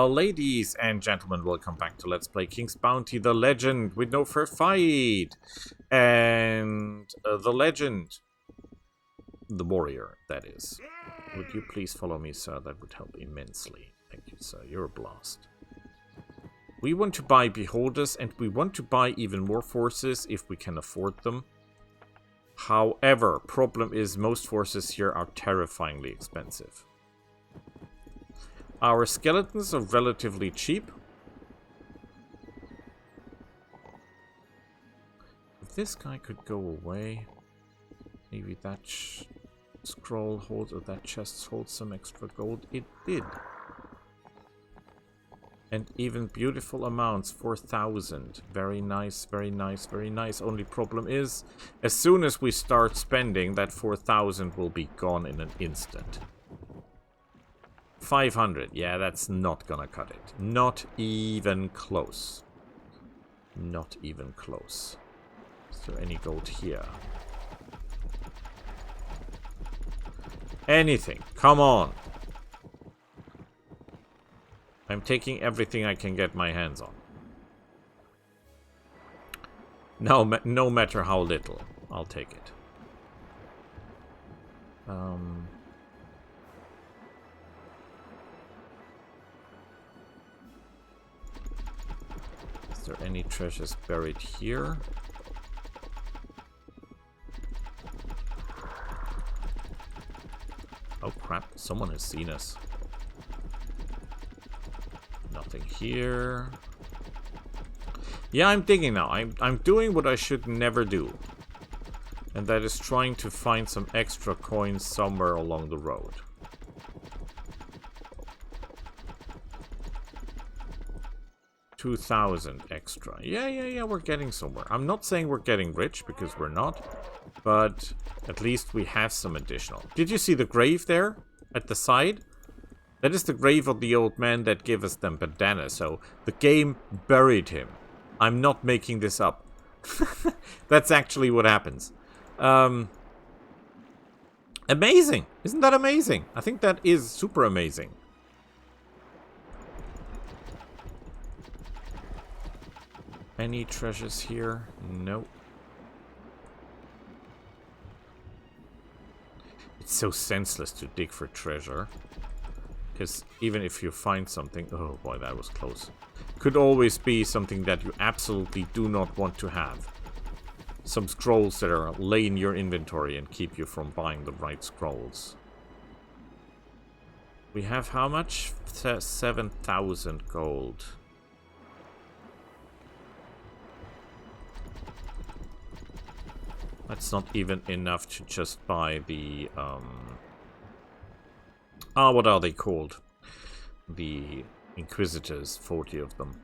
Ladies and gentlemen, welcome back to Let's Play King's Bounty, the legend with no fair fight. And the legend, the warrior, that is. Would you please follow me, sir? That would help immensely. Thank you, sir. You're a blast. We want to buy beholders, and we want to buy even more forces if we can afford them. However, problem is most forces here are terrifyingly expensive. Our skeletons are relatively cheap. If this guy could go away, maybe that scroll holds, or that chest holds some extra gold. It did. And even beautiful amounts, 4,000. Very nice, very nice, very nice. Only problem is, as soon as we start spending, that 4,000 will be gone in an instant. 500. Yeah, that's not gonna cut it. Not even close. Not even close. Is there any gold here? Anything. Come on. I'm taking everything I can get my hands on. No matter how little. I'll take it. Is there any treasures buried here? Oh crap, someone has seen us. Nothing here. Yeah, I'm digging now. I'm doing what I should never do. And that is trying to find some extra coins somewhere along the road. 2,000 extra. Yeah, we're getting somewhere. I'm not saying we're getting rich, because we're not. But at least we have some additional. Did you see the grave there? At the side? That is the grave of the old man that gave us them bandana. So the game buried him. I'm not making this up. That's actually what happens. Amazing! Isn't that amazing? I think that is super amazing. Any treasures here? Nope. It's so senseless to dig for treasure. Because even if you find something... Oh boy, that was close. Could always be something that you absolutely do not want to have. Some scrolls that are lay in your inventory and keep you from buying the right scrolls. We have how much? 7,000 gold. That's not even enough to just buy the... what are they called? The Inquisitors, 40 of them.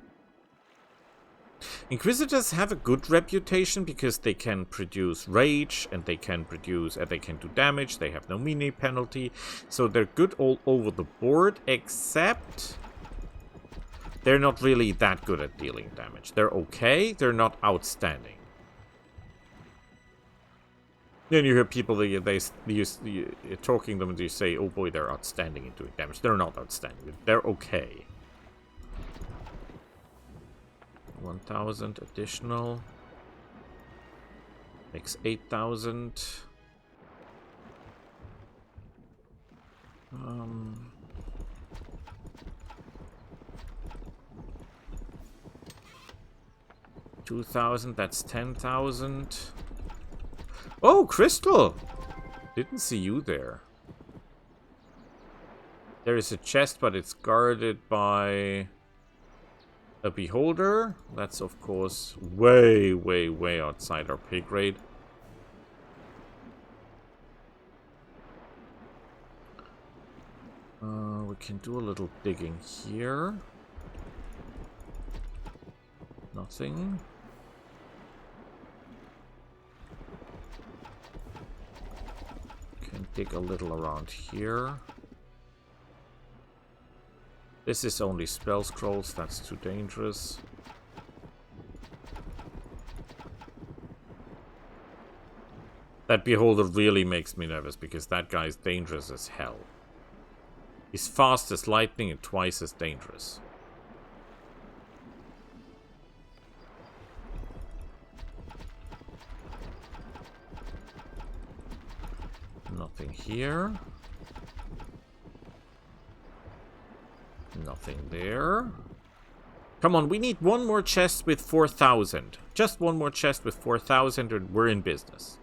Inquisitors have a good reputation because they can produce rage and they can produce, they can do damage, they have no melee penalty. So they're good all over the board, except they're not really that good at dealing damage. They're okay, they're not outstanding. Then you hear people, you're talking to them and you say, oh boy, they're outstanding in doing damage. They're not outstanding. They're okay. 1,000 additional. Makes 8,000. 2,000, that's 10,000. Oh, Crystal! Didn't see you there. There is a chest, but it's guarded by a beholder. That's, of course, way, way, way outside our pay grade. We can do a little digging here. Nothing. Can dig a little around here. This is only spell scrolls, that's too dangerous. That beholder really makes me nervous because that guy's dangerous as hell. He's fast as lightning and twice as dangerous. Nothing here. Nothing there. Come on, we need one more chest with 4,000. Just one more chest with 4,000 and we're in business.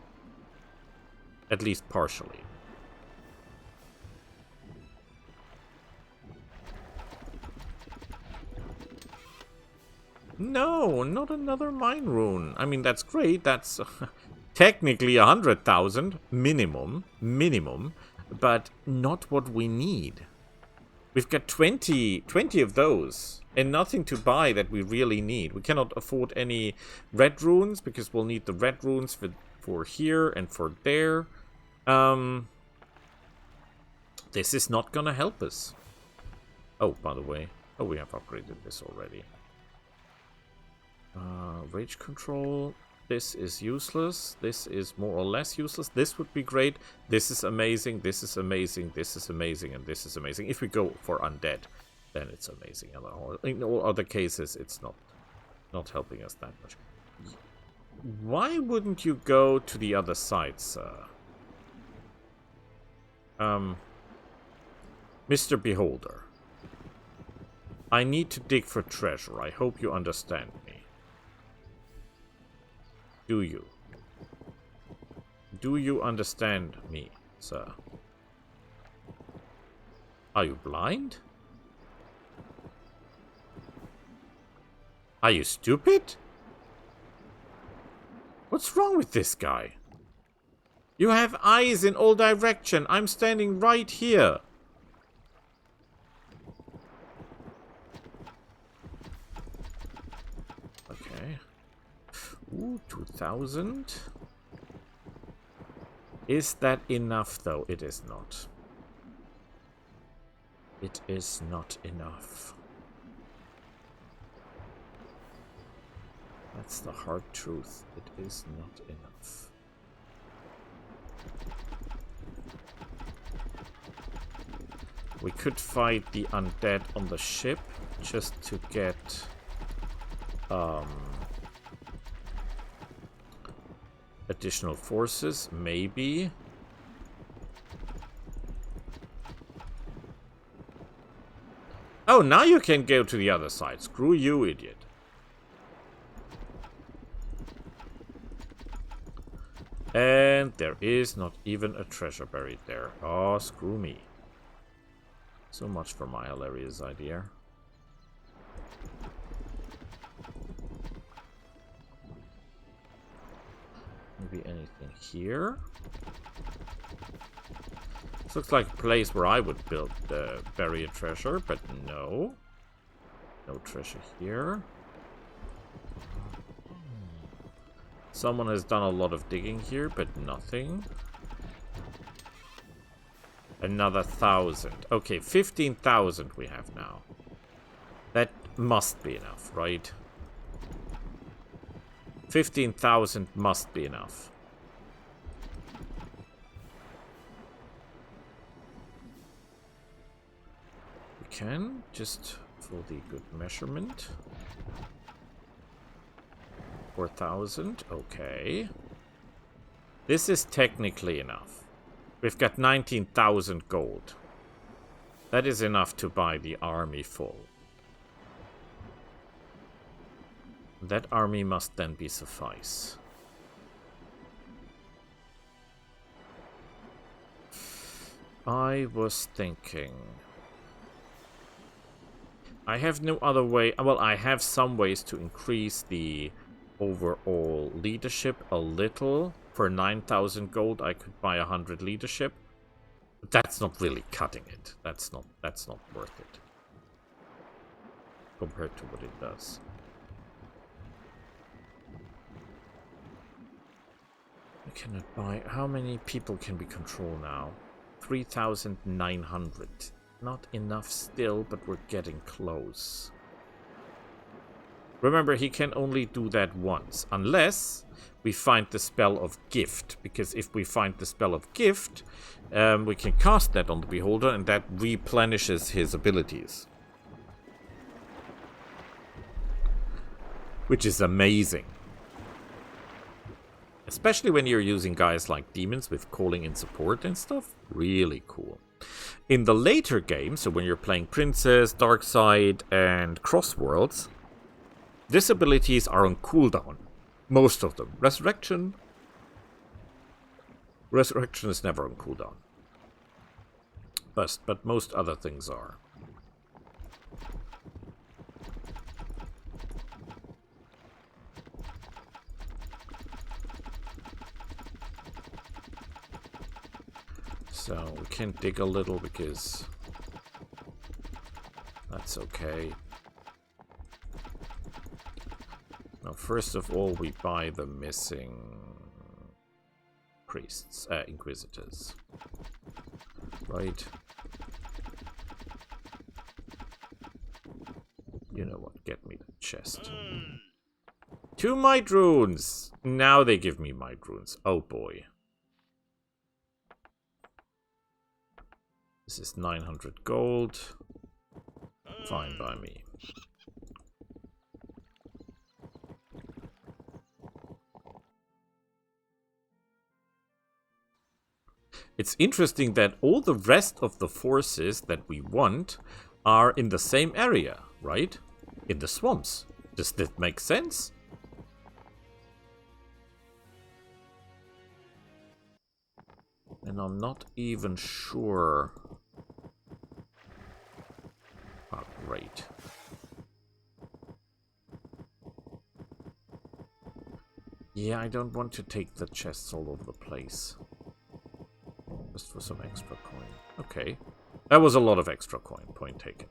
At least partially. No, not another mine rune. I mean, that's great. That's technically 100,000 minimum, but not what we need. We've got 20 of those, and nothing to buy that we really need. We cannot afford any red runes, because we'll need the red runes for here and for there. This is not gonna help us. Oh, by the way. Oh, we have upgraded this already. Rage control. This is useless. This is more or less useless. This would be great. This is amazing. This is amazing. This is amazing. And this is amazing. If we go for undead, then it's amazing. In all other cases, it's not helping us that much. Why wouldn't you go to the other side, sir? Mr. Beholder. I need to dig for treasure. I hope you understand me. Do you? Do you understand me, sir? Are you blind? Are you stupid? What's wrong with this guy? You have eyes in all directions. I'm standing right here. Okay. Ooh, 2,000. Is that enough, though? It is not. It is not enough. That's the hard truth. It is not enough. We could fight the undead on the ship just to get additional forces, maybe. Oh, now you can go to the other side. Screw you, idiot. And there is not even a treasure buried there. Oh, screw me. So much for my hilarious idea. Maybe anything here? This looks like a place where I would bury a treasure, but no. No treasure here. Someone has done a lot of digging here, but nothing. Another 1,000. Okay, 15,000 we have now. That must be enough, right? 15,000 must be enough. We can, just for the good measurement. 4,000, okay. This is technically enough. We've got 19,000 gold. That is enough to buy the army full. That army must then be suffice. I was thinking... I have no other way... Well, I have some ways to increase the overall leadership a little. For 9,000 gold, I could buy 100 leadership. But that's not really cutting it. That's not worth it. Compared to what it does. We cannot buy... How many people can we control now? 3,900. Not enough still, but we're getting close. Remember, he can only do that once, unless we find the spell of gift. Because if we find the spell of gift, we can cast that on the beholder, and that replenishes his abilities. Which is amazing. Especially when you're using guys like demons with calling in support and stuff. Really cool. In the later games, so when you're playing Princess, Darkside, and Crossworlds, these abilities are on cooldown. Most of them. Resurrection is never on cooldown. But most other things are. So we can dig a little because that's okay. Now, first of all, we buy the missing priests, inquisitors. Right. You know what? Get me the chest. 2 might runes. Now they give me might runes. Oh boy. This is 900 gold. Fine by me. It's interesting that all the rest of the forces that we want are in the same area, right? In the swamps. Does that make sense? And I'm not even sure. Oh, great. Yeah, I don't want to take the chests all over the place. Just for some extra coin. Okay. That was a lot of extra coin. Point taken.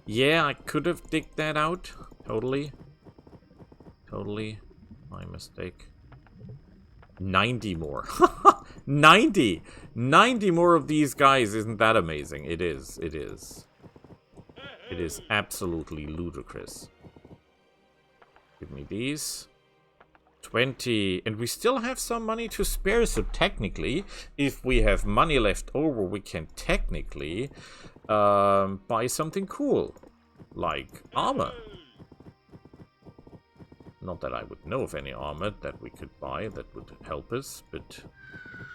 Yeah, I could have digged that out. Totally. Totally. My mistake. 90 more. 90! 90 more of these guys. Isn't that amazing? It is. It is. It is absolutely ludicrous. Give me these. 20. And we still have some money to spare. So technically, if we have money left over, we can technically buy something cool. Like armor. Not that I would know of any armor that we could buy that would help us, but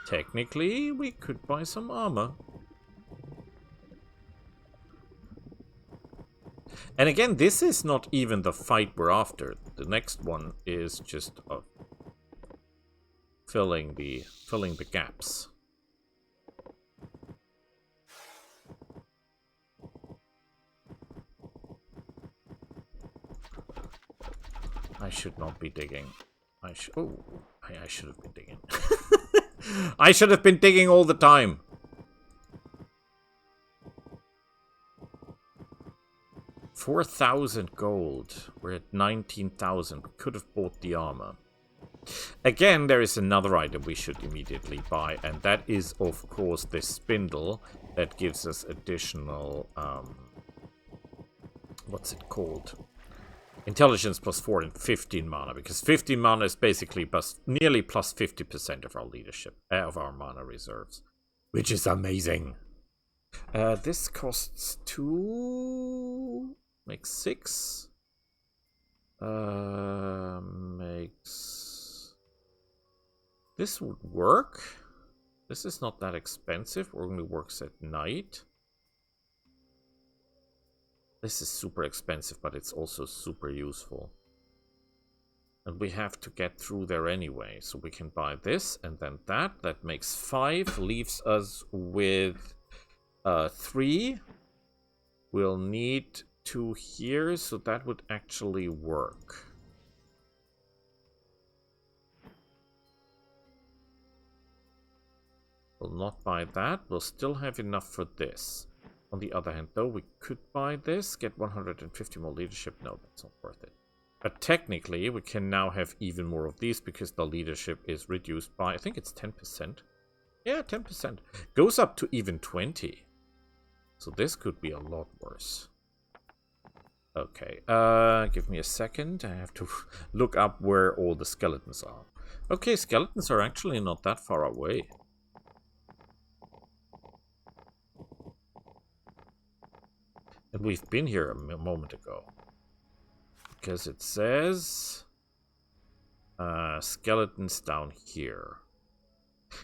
technically we could buy some armor. And again, this is not even the fight we're after. The next one is just filling the gaps. I should not be digging. I should have been digging. I should have been digging all the time. $4,000 gold. We're at 19,000. We could have bought the armor. Again, there is another item we should immediately buy, and that is, of course, this spindle that gives us additional, what's it called? Intelligence +4 and 15 mana, because 15 mana is basically nearly plus 50% of our leadership, of our mana reserves, which is amazing. This costs 2, makes 6, makes, this would work. This is not that expensive, only works at night. This is super expensive, but it's also super useful. And we have to get through there anyway. So we can buy this and then that. That makes 5. Leaves us with 3. We'll need 2 here, so that would actually work. We'll not buy that. We'll still have enough for this. On the other hand, though, we could buy this, get 150 more leadership. No, that's not worth it. Technically, we can now have even more of these because the leadership is reduced by, I think it's 10%. Yeah, 10%. Goes up to even 20. So this could be a lot worse. Okay, give me a second. I have to look up where all the skeletons are. Okay, skeletons are actually not that far away. And we've been here a moment ago. Because it says... skeletons down here.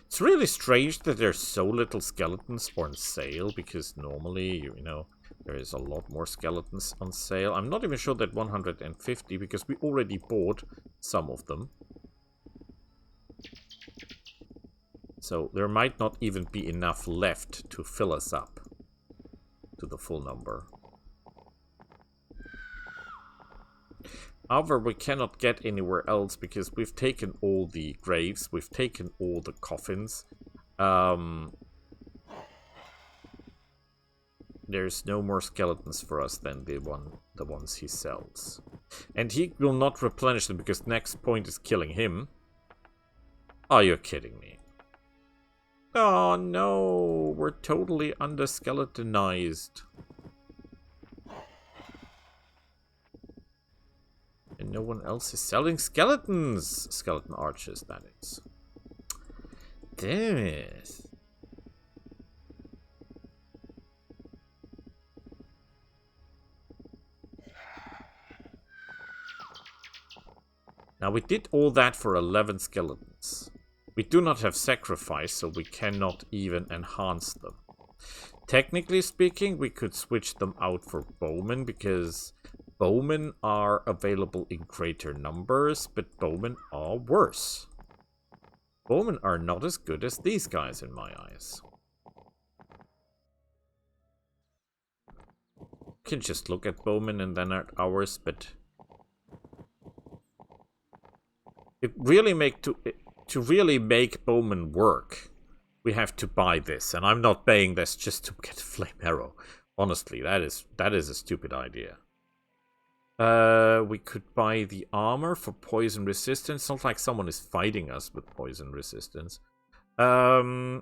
It's really strange that there's so little skeletons on sale, because normally, you know, there is a lot more skeletons on sale. I'm not even sure that 150, because we already bought some of them. So there might not even be enough left to fill us up to the full number. However, we cannot get anywhere else because we've taken all the graves, we've taken all the coffins. There's no more skeletons for us than the ones he sells. And he will not replenish them because next point is killing him. Are you kidding me? Oh no, we're totally under-skeletonized. And no one else is selling skeletons. Skeleton archers, that is. Damn it. Now we did all that for 11 skeletons. We do not have sacrifice, so we cannot even enhance them. Technically speaking, we could switch them out for bowmen, because bowmen are available in greater numbers, but bowmen are worse. Bowmen are not as good as these guys in my eyes. You can just look at bowmen and then at ours, but it really to really make bowmen work, we have to buy this, and I'm not buying this just to get a flame arrow. Honestly, that is a stupid idea. We could buy the armor for poison resistance. It's not like someone is fighting us with poison resistance. How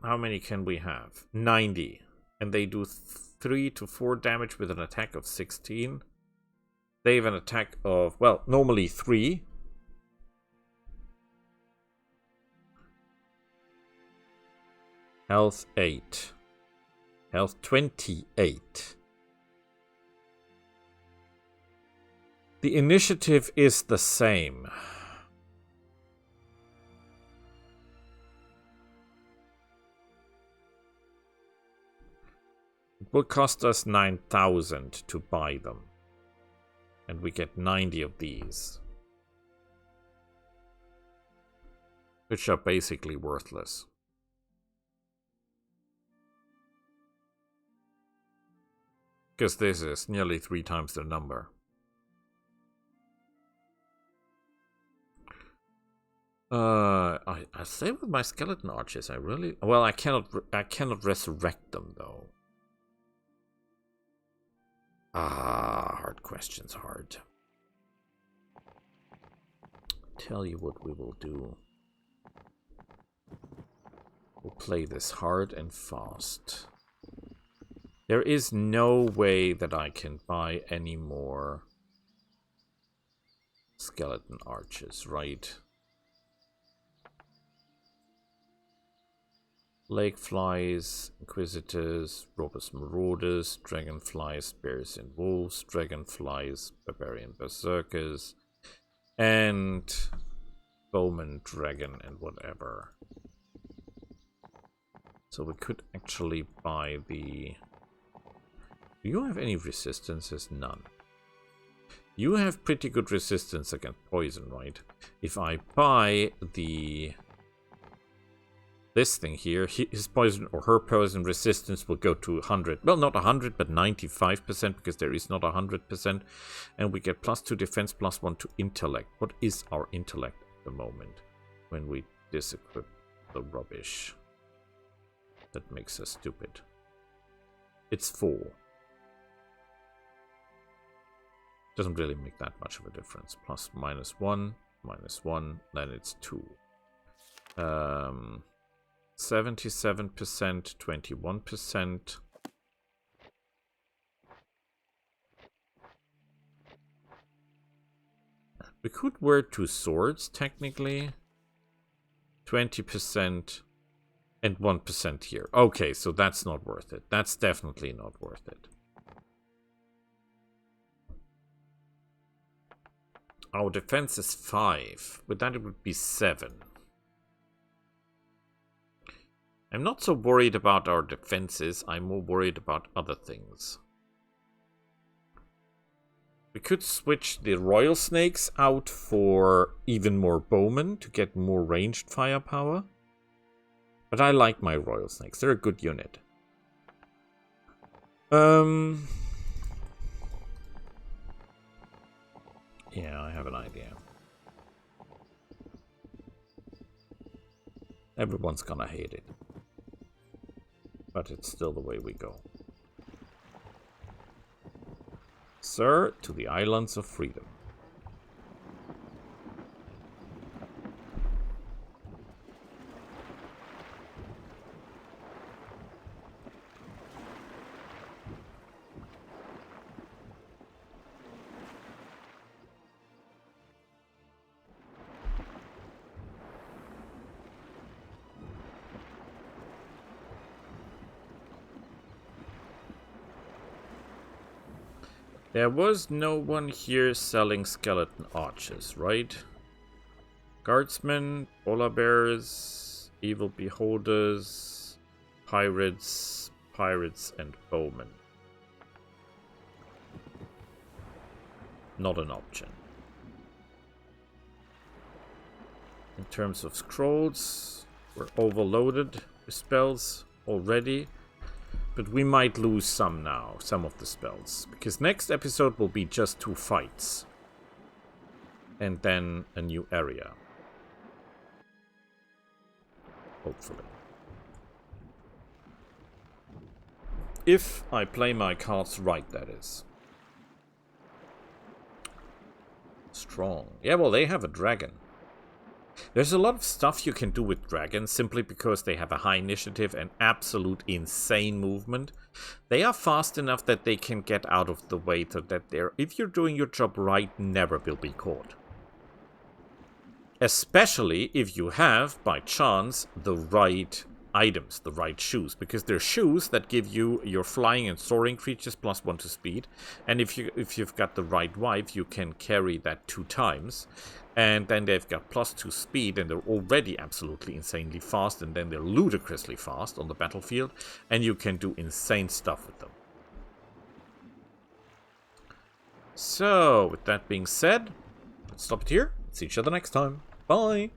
many can we have? 90. And they do 3 to 4 damage with an attack of 16. They have an attack of, well, normally 3. Health 8. Health 28. The initiative is the same. It will cost us 9,000 to buy them. And we get 90 of these. Which are basically worthless. Because this is nearly 3 times the number. I say with my skeleton archers, I really... Well, I cannot resurrect them, though. Hard questions, hard. Tell you what we will do. We'll play this hard and fast. There is no way that I can buy any more skeleton archers, right? Lake flies, inquisitors, robust marauders, dragonflies, bears and wolves, dragonflies, barbarian berserkers, and bowman, dragon, and whatever. So we could actually buy the... Do you have any resistances? None. You have pretty good resistance against poison, right? If I buy the... this thing here, his poison or her poison resistance will go to 100. Well, not 100, but 95%, because there is not 100%. And we get +2 defense, +1 to intellect. What is our intellect at the moment when we disequip the rubbish that makes us stupid? It's 4. Doesn't really make that much of a difference. Plus, -1, -1, then it's 2. 77%, 21%. We could wear 2 swords, technically. 20% and 1% here. Okay, so that's not worth it. That's definitely not worth it. Our defense is 5. With that, it would be 7. I'm not so worried about our defenses. I'm more worried about other things. We could switch the Royal Snakes out for even more bowmen to get more ranged firepower. But I like my Royal Snakes. They're a good unit. Yeah, I have an idea. Everyone's gonna hate it. But it's still the way we go. Sir, to the Islands of Freedom. There was no one here selling skeleton archers, right? Guardsmen, polar bears, evil beholders, pirates, and bowmen. Not an option. In terms of scrolls, we're overloaded with spells already. But we might lose some now, some of the spells. Because next episode will be just 2 fights. And then a new area. Hopefully. If I play my cards right, that is. Strong. Yeah, well, they have a dragon. There's a lot of stuff you can do with dragons simply because they have a high initiative and absolute insane movement. They are fast enough that they can get out of the way so that they're, if you're doing your job right, never will be caught. Especially if you have, by chance, the right items, the right shoes. Because they're shoes that give you your flying and soaring creatures +1 to speed. And if you've got the right wife, you can carry that 2 times. And then they've got +2 speed, and they're already absolutely insanely fast, and then they're ludicrously fast on the battlefield, and you can do insane stuff with them. So, with that being said, let's stop it here. See each other next time. Bye!